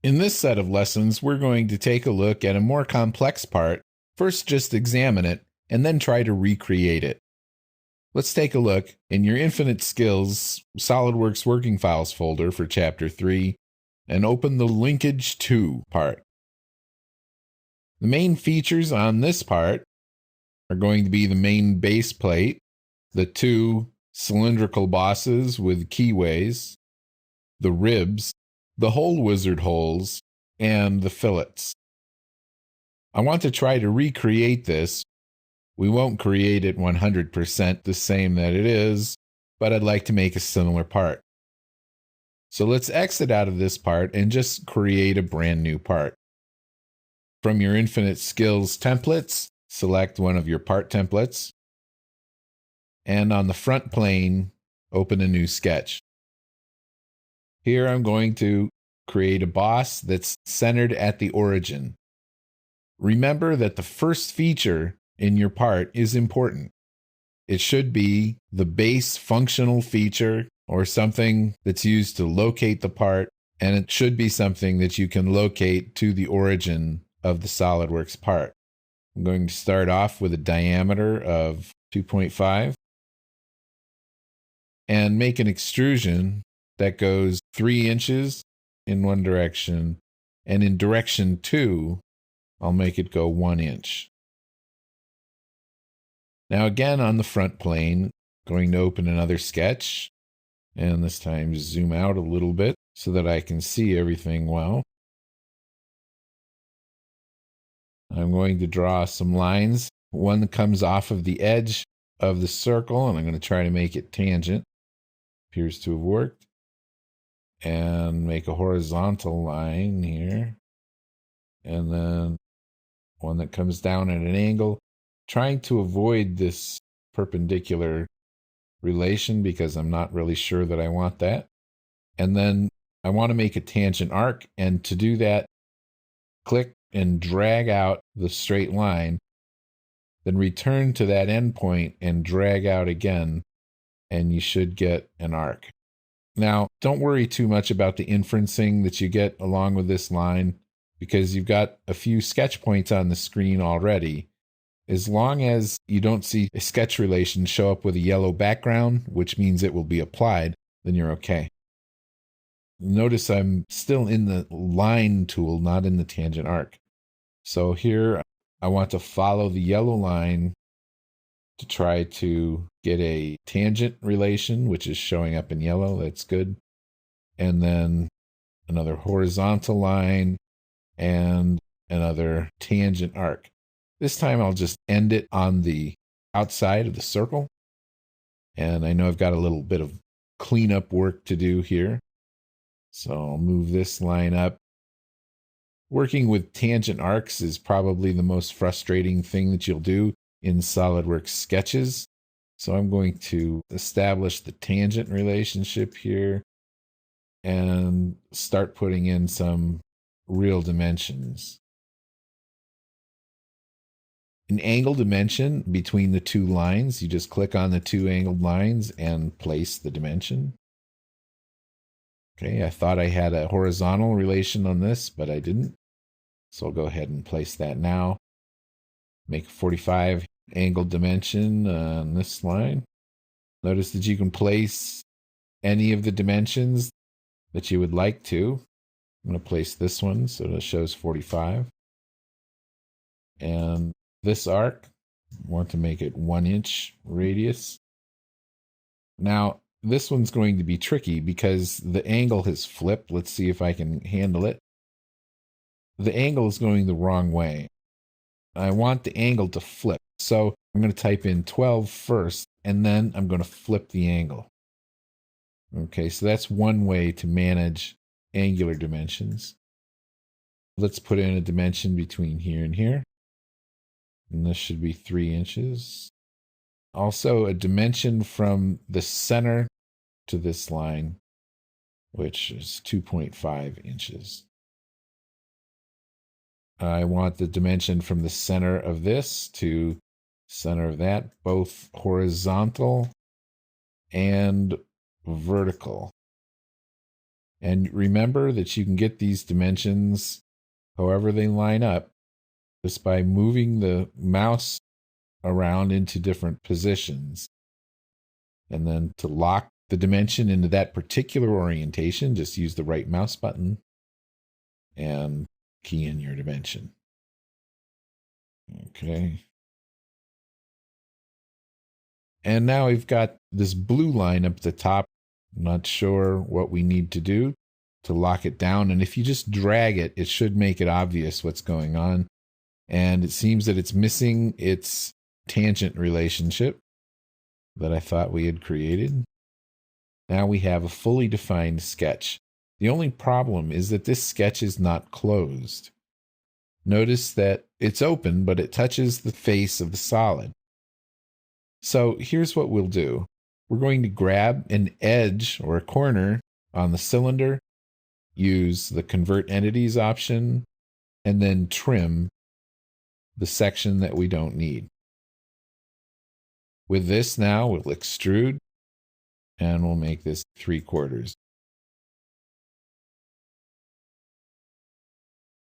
In this set of lessons, we're going to take a look at a more complex part, first just examine it, and then try to recreate it. Let's take a look in your Infinite Skills SOLIDWORKS Working Files folder for Chapter 3 and open the Linkage To part. The main features on this part are going to be the main base plate, the two cylindrical bosses with keyways, the ribs, the hole wizard holes, and the fillets. I want to try to recreate this. We won't create it 100% the same that it is, but I'd like to make a similar part. So let's exit out of this part and just create a brand new part. From your Infinite Skills templates, select one of your part templates, and on the front plane, open a new sketch. Here I'm going to create a boss that's centered at the origin. Remember that the first feature in your part is important. It should be the base functional feature or something that's used to locate the part, and it should be something that you can locate to the origin of the SOLIDWORKS part. I'm going to start off with a diameter of 2.5 and make an extrusion that goes 3 inches in one direction, and in direction 2, I'll make it go 1 inch. Now again on the front plane, going to open another sketch, and this time zoom out a little bit so that I can see everything well. I'm going to draw some lines. One that comes off of the edge of the circle, and I'm going to try to make it tangent. Appears to have worked. And make a horizontal line here. And then one that comes down at an angle, trying to avoid this perpendicular relation because I'm not really sure that I want that. And then I want to make a tangent arc, and to do that, click and drag out the straight line, then return to that endpoint and drag out again, and you should get an arc. Now, don't worry too much about the inferencing that you get along with this line, because you've got a few sketch points on the screen already. As long as you don't see a sketch relation show up with a yellow background, which means it will be applied, then you're okay. Notice I'm still in the line tool, not in the tangent arc. So here I want to follow the yellow line to try to get a tangent relation, which is showing up in yellow. That's good. And then another horizontal line and another tangent arc. This time I'll just end it on the outside of the circle. And I know I've got a little bit of cleanup work to do here. So I'll move this line up. Working with tangent arcs is probably the most frustrating thing that you'll do in SOLIDWORKS sketches. So I'm going to establish the tangent relationship here and start putting in some real dimensions. An angle dimension between the two lines, you just click on the two angled lines and place the dimension. Okay, I thought I had a horizontal relation on this, but I didn't. So I'll go ahead and place that now. Make a 45 angle dimension on this line. Notice that you can place any of the dimensions that you would like to. I'm going to place this one so it shows 45. And this arc, I want to make it 1 inch radius. Now, this one's going to be tricky because the angle has flipped. Let's see if I can handle it. The angle is going the wrong way. I want the angle to flip. So I'm going to type in 12 first, and then I'm going to flip the angle. Okay, so that's one way to manage angular dimensions. Let's put in a dimension between here and here. And this should be 3 inches. Also, a dimension from the center to this line, which is 2.5 inches. I want the dimension from the center of this to center of that, both horizontal and vertical. And remember that you can get these dimensions however they line up just by moving the mouse around into different positions. And then to lock the dimension into that particular orientation, just use the right mouse button and key in your dimension. Okay. And now we've got this blue line up at the top. I'm not sure what we need to do to lock it down. And if you just drag it, it should make it obvious what's going on. And it seems that it's missing its tangent relationship that I thought we had created. Now we have a fully defined sketch. The only problem is that this sketch is not closed. Notice that it's open, but it touches the face of the solid. So here's what we'll do. We're going to grab an edge or a corner on the cylinder, use the Convert Entities option, and then trim the section that we don't need. With this now, we'll extrude, and we'll make this 3/4.